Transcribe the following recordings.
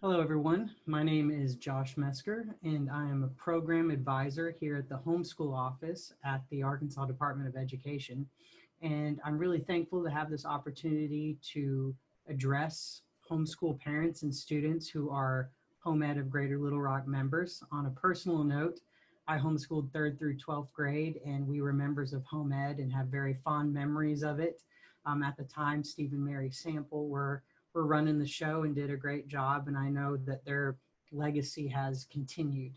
Hello, everyone. My name is Josh Mesker, and I am a program advisor here at the Homeschool office at the Arkansas Department of Education. And I'm really thankful to have this opportunity to address homeschool parents and students who are Home Ed of Greater Little Rock members. On a personal note, I homeschooled 3rd through 12th grade, and we were members of Home Ed and have very fond memories of it. At the time, Steve and Mary Sample were running the show and did a great job. And I know that their legacy has continued.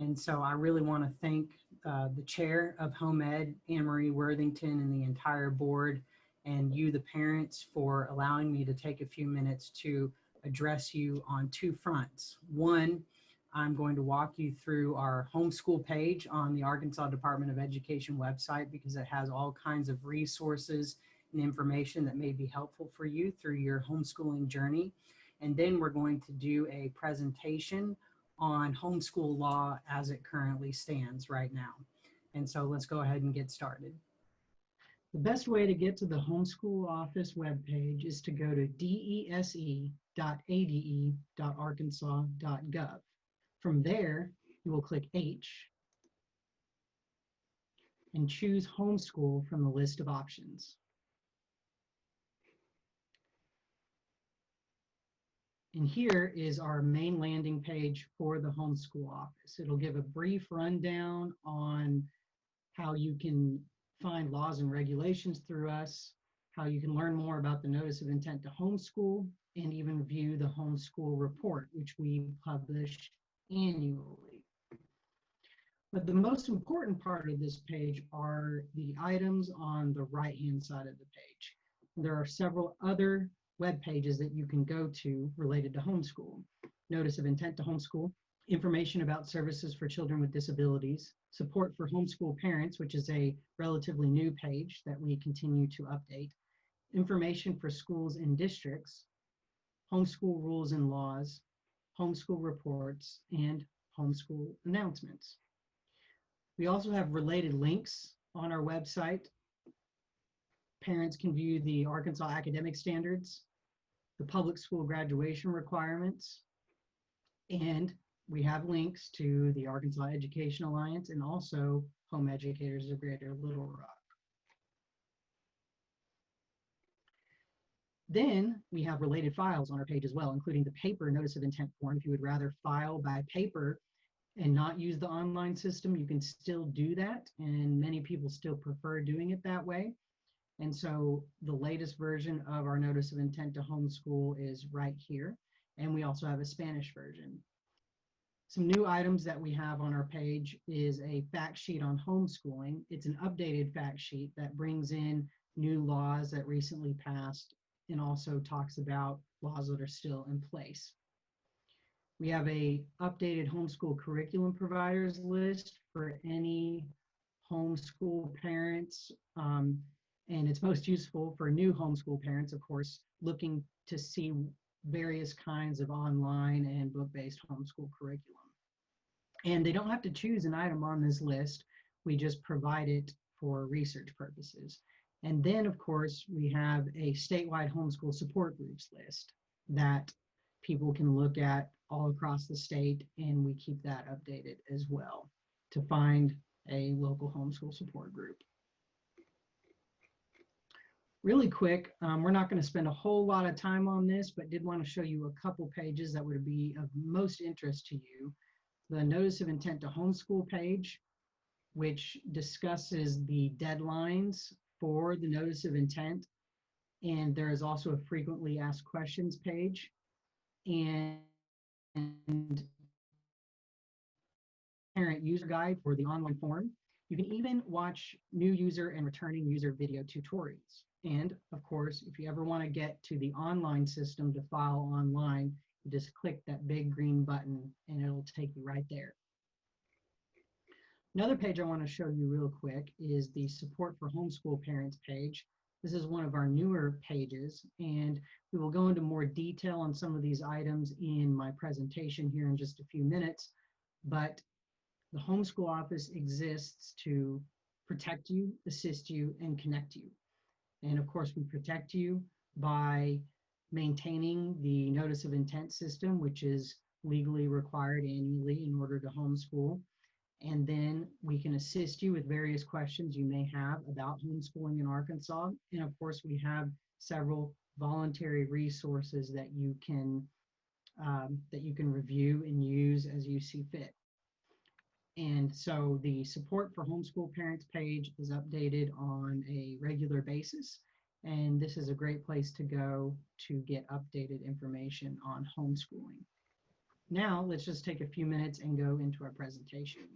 And so I really want to thank the chair of Home Ed, Anne Marie Worthington, and the entire board, and you, the parents, for allowing me to take a few minutes to address you on two fronts. One, I'm going to walk you through our homeschool page on the Arkansas Department of Education website because it has all kinds of resources and information that may be helpful for you through your homeschooling journey. And then we're going to do a presentation on homeschool law as it currently stands right now. And so let's go ahead and get started. The best way to get to the homeschool office webpage is to go to dese.ade.arkansas.gov. From there, you will click H and choose homeschool from the list of options. And here is our main landing page for the homeschool office. It'll give a brief rundown on how you can find laws and regulations through us, how you can learn more about the Notice of Intent to Homeschool, and even view the homeschool report, which we publish annually. But the most important part of this page are the items on the right-hand side of the page. There are several other web pages that you can go to related to homeschool. Notice of Intent to Homeschool, information about services for children with disabilities, support for homeschool parents, which is a relatively new page that we continue to update, information for schools and districts, homeschool rules and laws, homeschool reports, and homeschool announcements. We also have related links on our website. Parents can view the Arkansas academic standards, the public school graduation requirements, and we have links to the Arkansas Education Alliance and also Home Educators of Greater Little Rock. Then we have related files on our page as well, including the paper notice of intent form. If you would rather file by paper and not use the online system, you can still do that, and many people still prefer doing it that way. And so the latest version of our Notice of Intent to Homeschool is right here. And we also have a Spanish version. Some new items that we have on our page is a fact sheet on homeschooling. It's an updated fact sheet that brings in new laws that recently passed and also talks about laws that are still in place. We have a updated homeschool curriculum providers list for any homeschool parents. And it's most useful for new homeschool parents, of course, looking to see various kinds of online and book-based homeschool curriculum. And they don't have to choose an item on this list. We just provide it for research purposes. And then, of course, we have a statewide homeschool support groups list that people can look at all across the state, and we keep that updated as well to find a local homeschool support group. Really quick, we're not going to spend a whole lot of time on this, but did want to show you a couple pages that would be of most interest to you. The Notice of Intent to Homeschool page, which discusses the deadlines for the Notice of Intent. And there is also a frequently asked questions page. And parent user guide for the online form. You can even watch new user and returning user video tutorials. And of course, if you ever want to get to the online system to file online, you just click that big green button and it'll take you right there. Another page I want to show you real quick is the Support for Homeschool Parents page. This is one of our newer pages, and we will go into more detail on some of these items in my presentation here in just a few minutes. But the homeschool office exists to protect you, assist you, and connect you. And of course, we protect you by maintaining the notice of intent system, which is legally required annually in order to homeschool. And then we can assist you with various questions you may have about homeschooling in Arkansas. And of course, we have several voluntary resources that you can review and use as you see fit. And so the support for homeschool parents page is updated on a regular basis. And this is a great place to go to get updated information on homeschooling. Now, let's just take a few minutes and go into our presentation.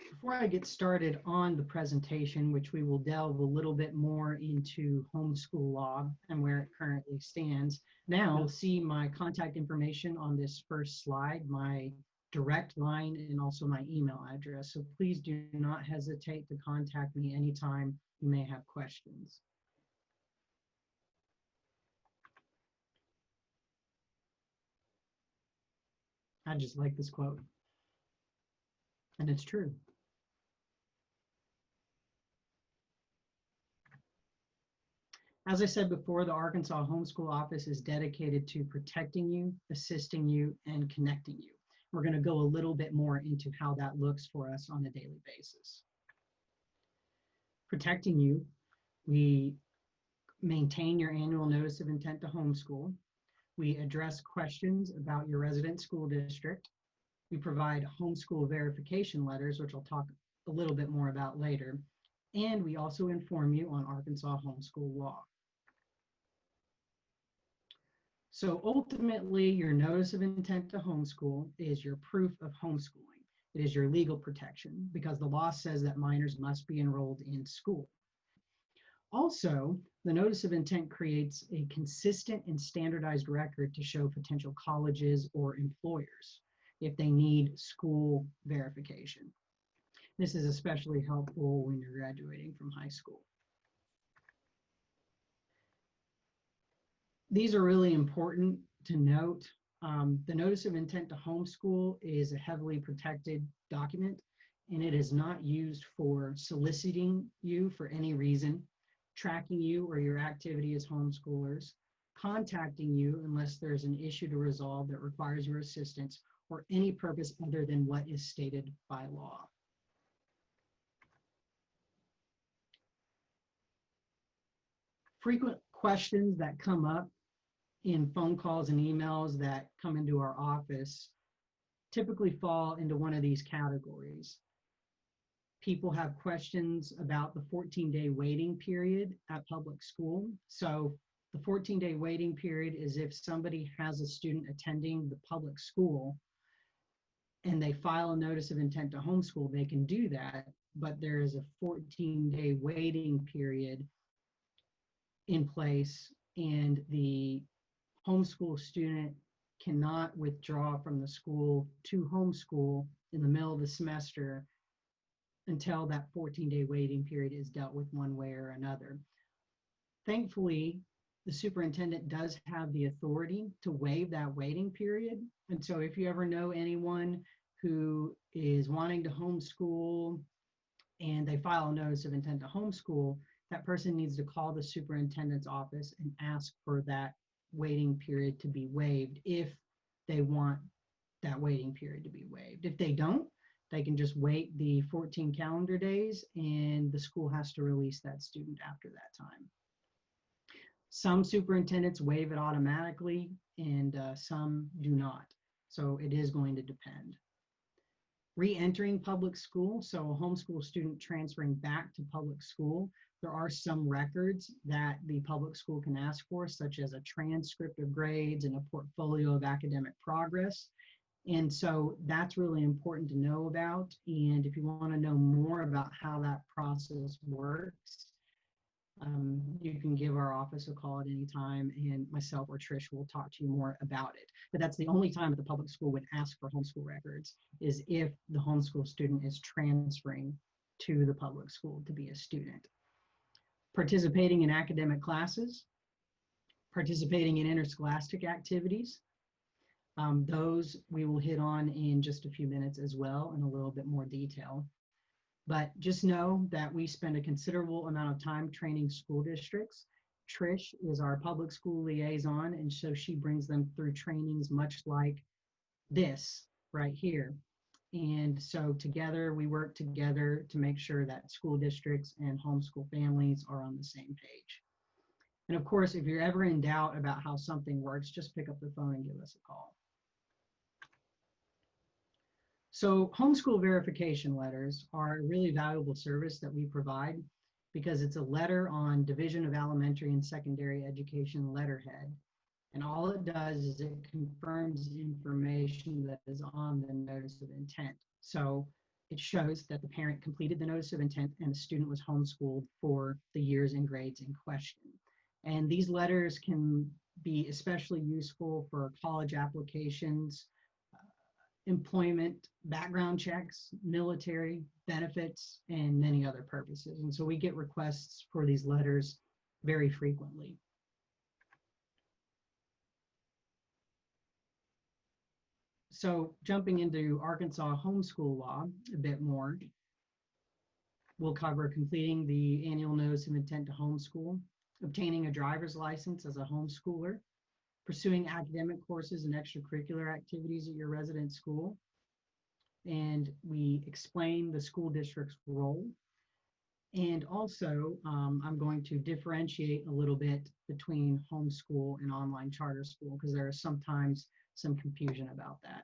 Before I get started on the presentation, which we will delve a little bit more into homeschool law and where it currently stands, now you'll see my contact information on this first slide, my direct line, and also my email address. So please do not hesitate to contact me anytime you may have questions. I just like this quote, and it's true. As I said before, the Arkansas Homeschool Office is dedicated to protecting you, assisting you, and connecting you. We're going to go a little bit more into how that looks for us on a daily basis. Protecting you, we maintain your annual notice of intent to homeschool. We address questions about your resident school district. We provide homeschool verification letters, which I'll talk a little bit more about later. And we also inform you on Arkansas homeschool law. So ultimately, your notice of intent to homeschool is your proof of homeschooling. It is your legal protection because the law says that minors must be enrolled in school. Also, the notice of intent creates a consistent and standardized record to show potential colleges or employers if they need school verification. This is especially helpful when you're graduating from high school. These are really important to note. The notice of intent to homeschool is a heavily protected document, and it is not used for soliciting you for any reason, tracking you or your activity as homeschoolers, contacting you unless there's an issue to resolve that requires your assistance, or any purpose other than what is stated by law. Frequent questions that come up in phone calls and emails that come into our office typically fall into one of these categories. People have questions about the 14-day waiting period at public school. So the 14-day waiting period is if somebody has a student attending the public school and they file a notice of intent to homeschool, they can do that, but there is a 14-day waiting period in place, and the homeschool student cannot withdraw from the school to homeschool in the middle of the semester until that 14-day waiting period is dealt with one way or another. Thankfully, the superintendent does have the authority to waive that waiting period. And so if you ever know anyone who is wanting to homeschool and they file a notice of intent to homeschool, that person needs to call the superintendent's office and ask for that waiting period to be waived if they want that waiting period to be waived. If they don't, they can just wait the 14 calendar days and the school has to release that student after that time. Some superintendents waive it automatically and some do not. So it is going to depend. Re-entering public school, so a homeschool student transferring back to public school, there are some records that the public school can ask for, such as a transcript of grades and a portfolio of academic progress. And so that's really important to know about. And if you want to know more about how that process works, you can give our office a call at any time, and myself or Trish will talk to you more about it. But that's the only time that the public school would ask for homeschool records, is if the homeschool student is transferring to the public school to be a student. Participating in academic classes, participating in interscholastic activities. Those we will hit on in just a few minutes as well in a little bit more detail. But just know that we spend a considerable amount of time training school districts Trish is our public school liaison, and so she brings them through trainings much like this right here. And so together, we work together to make sure that school districts and homeschool families are on the same page. And of course, if you're ever in doubt about how something works, just pick up the phone and give us a call. So homeschool verification letters are a really valuable service that we provide because it's a letter on Division of Elementary and Secondary Education letterhead. And all it does is it confirms information that is on the notice of intent. So it shows that the parent completed the notice of intent and the student was homeschooled for the years and grades in question. And these letters can be especially useful for college applications, employment, background checks, military benefits, and many other purposes. And so we get requests for these letters very frequently. So jumping into Arkansas homeschool law a bit more, we'll cover completing the annual notice of intent to homeschool, obtaining a driver's license as a homeschooler, pursuing academic courses and extracurricular activities at your resident school. And we explain the school district's role. And also, I'm going to differentiate a little bit between homeschool and online charter school because there is sometimes some confusion about that.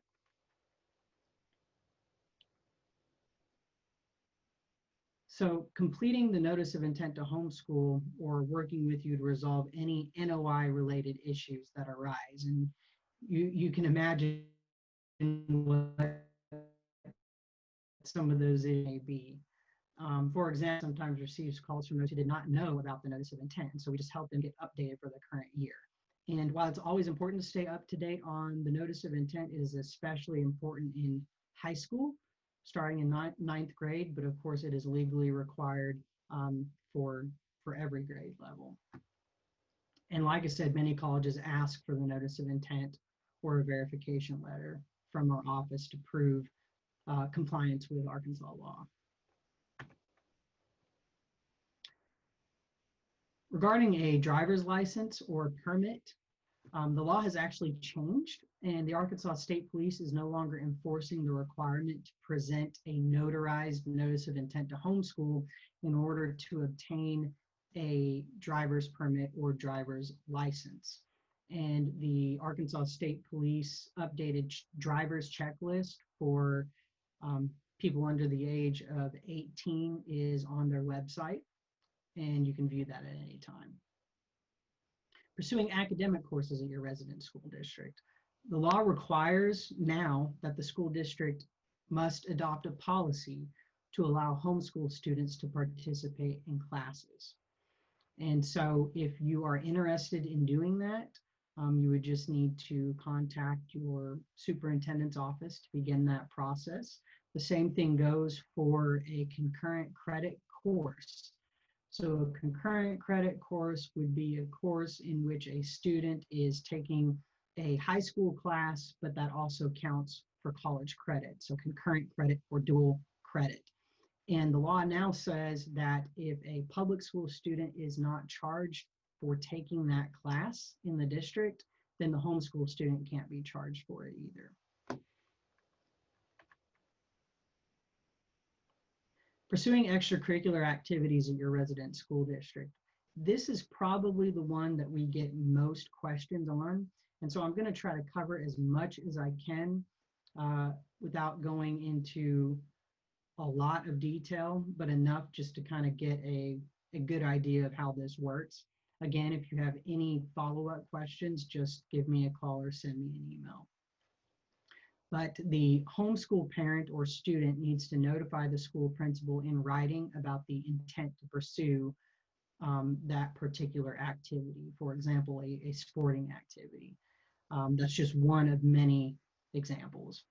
So completing the notice of intent to homeschool or working with you to resolve any NOI related issues that arise. And you can imagine what some of those may be. For example, sometimes receives calls from those who did not know about the notice of intent. So we just help them get updated for the current year. And while it's always important to stay up to date on the notice of intent, it is especially important in high school, starting in ninth grade, but of course it is legally required for every grade level. And like I said, many colleges ask for the notice of intent or a verification letter from our office to prove compliance with Arkansas law. Regarding a driver's license or permit, the law has actually changed, and the Arkansas State Police is no longer enforcing the requirement to present a notarized notice of intent to homeschool in order to obtain a driver's permit or driver's license. And the Arkansas State Police updated driver's checklist for people under the age of 18 is on their website, and you can view that at any time. Pursuing academic courses at your resident school district. The law requires now that the school district must adopt a policy to allow homeschool students to participate in classes. And so if you are interested in doing that, you would just need to contact your superintendent's office to begin that process. The same thing goes for a concurrent credit course. So a concurrent credit course would be a course in which a student is taking a high school class, but that also counts for college credit. So concurrent credit or dual credit. And the law now says that if a public school student is not charged for taking that class in the district, then the homeschool student can't be charged for it either. Pursuing extracurricular activities at your resident school district. This is probably the one that we get most questions on. And so I'm going to try to cover as much as I can without going into a lot of detail, but enough just to kind of get a good idea of how this works. Again, if you have any follow-up questions, just give me a call or send me an email. But the homeschool parent or student needs to notify the school principal in writing about the intent to pursue that particular activity. For example, a sporting activity. That's just one of many examples.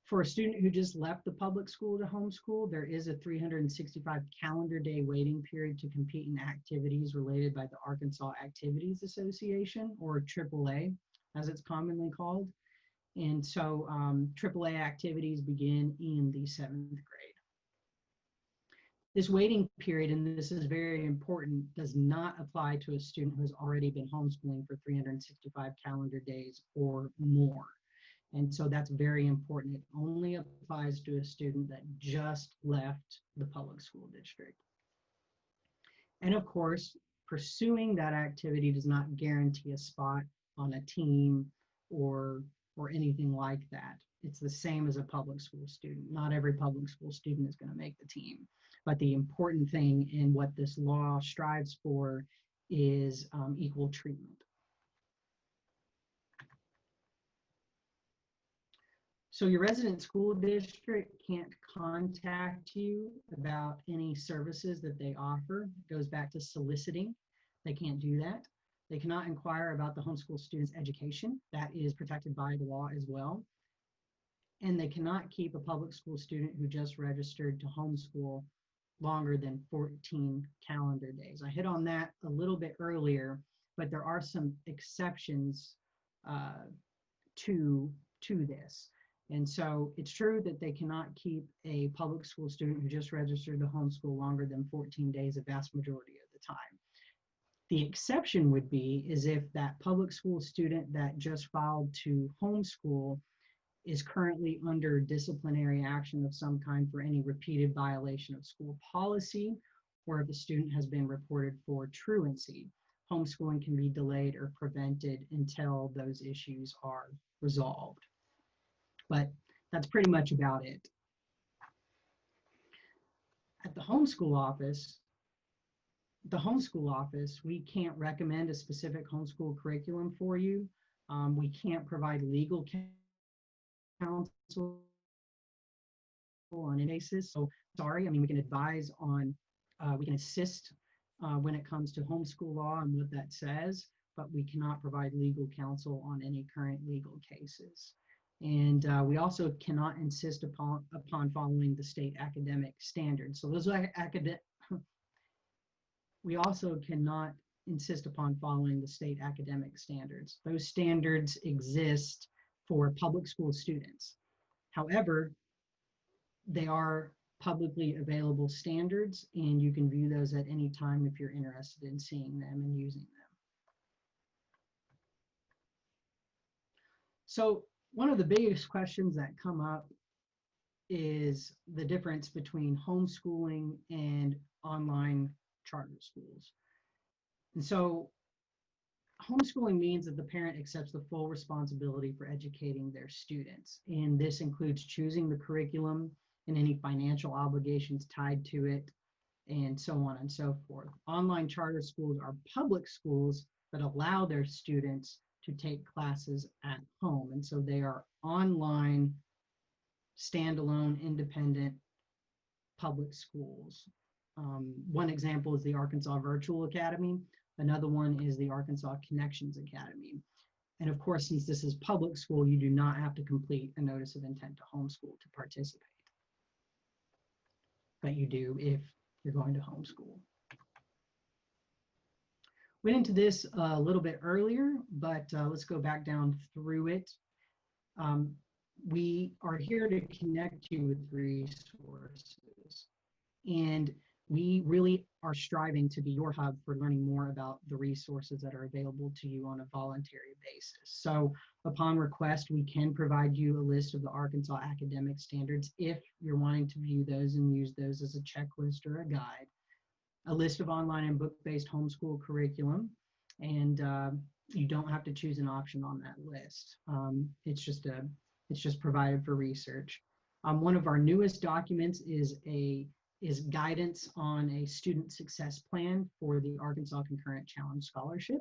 For a student who just left the public school to homeschool, there is a 365 calendar day waiting period to compete in activities related by the Arkansas Activities Association, or AAA, as it's commonly called. And so AAA activities begin in the 7th grade. This waiting period, and this is very important, does not apply to a student who has already been homeschooling for 365 calendar days or more. And so that's very important. It only applies to a student that just left the public school district. And of course, pursuing that activity does not guarantee a spot on a team or anything like that. It's the same as a public school student. Not every public school student is going to make the team. But the important thing in what this law strives for is equal treatment. So your resident school district can't contact you about any services that they offer. It goes back to soliciting. They can't do that. They cannot inquire about the homeschool student's education. That is protected by the law as well. And they cannot keep a public school student who just registered to homeschool longer than 14 calendar days. I hit on that a little bit earlier, but there are some exceptions to this. And so it's true that they cannot keep a public school student who just registered to homeschool longer than 14 days a vast majority of the time. The exception would be is if that public school student that just filed to homeschool is currently under disciplinary action of some kind for any repeated violation of school policy, or if the student has been reported for truancy. Homeschooling can be delayed or prevented until those issues are resolved. But that's pretty much about it. At the homeschool office, we can't recommend a specific homeschool curriculum for you. We can't provide legal counsel on any basis. So sorry, I mean, we can advise on, we can assist when it comes to homeschool law and what that says, but we cannot provide legal counsel on any current legal cases. And we also cannot insist upon following the state academic standards. So those are we also cannot insist upon following the state academic standards. Those standards exist for public school students. However, they are publicly available standards, and you can view those at any time if you're interested in seeing them and using them. So one of the biggest questions that come up is the difference between homeschooling and online charter schools. And so homeschooling means that the parent accepts the full responsibility for educating their students. And this includes choosing the curriculum and any financial obligations tied to it, and so on and so forth. Online charter schools are public schools that allow their students to take classes at home. And so they are online, standalone, independent public schools. One example is the Arkansas Virtual Academy. Another one is the Arkansas Connections Academy. And of course, since this is public school, you do not have to complete a notice of intent to homeschool to participate. But you do if you're going to homeschool. Went into this a little bit earlier, but let's go back down through it. We are here to connect you with resources, and we really are striving to be your hub for learning more about the resources that are available to you on a voluntary basis. So upon request, we can provide you a list of the Arkansas academic standards if you're wanting to view those and use those as a checklist or a guide, a list of online and book-based homeschool curriculum, and you don't have to choose an option on that list. It's just provided for research. One of our newest documents is guidance on a student success plan for the Arkansas Concurrent Challenge Scholarship.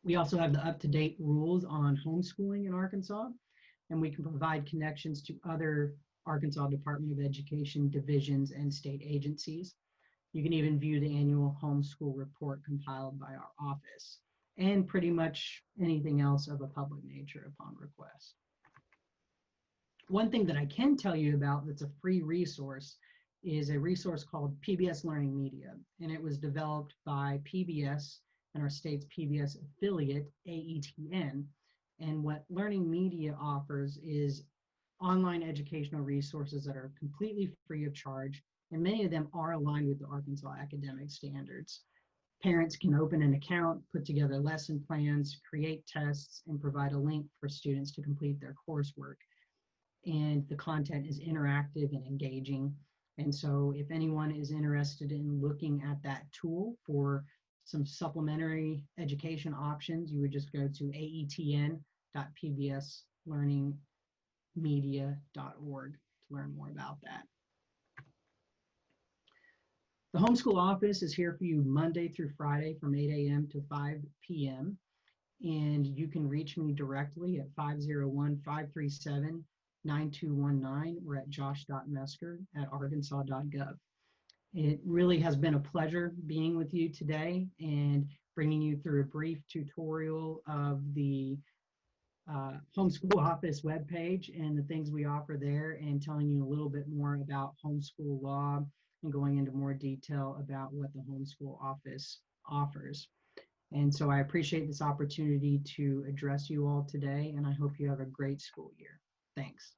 We also have the up-to-date rules on homeschooling in Arkansas, and we can provide connections to other Arkansas Department of Education divisions and state agencies. You can even view the annual homeschool report compiled by our office, and pretty much anything else of a public nature upon request. One thing that I can tell you about that's a free resource is a resource called PBS Learning Media, and it was developed by PBS and our state's PBS affiliate, AETN. And what Learning Media offers is online educational resources that are completely free of charge and many of them are aligned with the Arkansas academic standards. Parents can open an account, put together lesson plans, create tests, and provide a link for students to complete their coursework. And the content is interactive and engaging. And so if anyone is interested in looking at that tool for some supplementary education options, you would just go to aetn.pbslearningmedia.org to learn more about that. The homeschool office is here for you Monday through Friday from 8 a.m. to 5 p.m. And you can reach me directly at 501-537-9219 or at josh.mesker@arkansas.gov. It really has been a pleasure being with you today and bringing you through a brief tutorial of the homeschool office webpage and the things we offer there, and telling you a little bit more about homeschool law and going into more detail about what the homeschool office offers. And so I appreciate this opportunity to address you all today, and I hope you have a great school year. Thanks.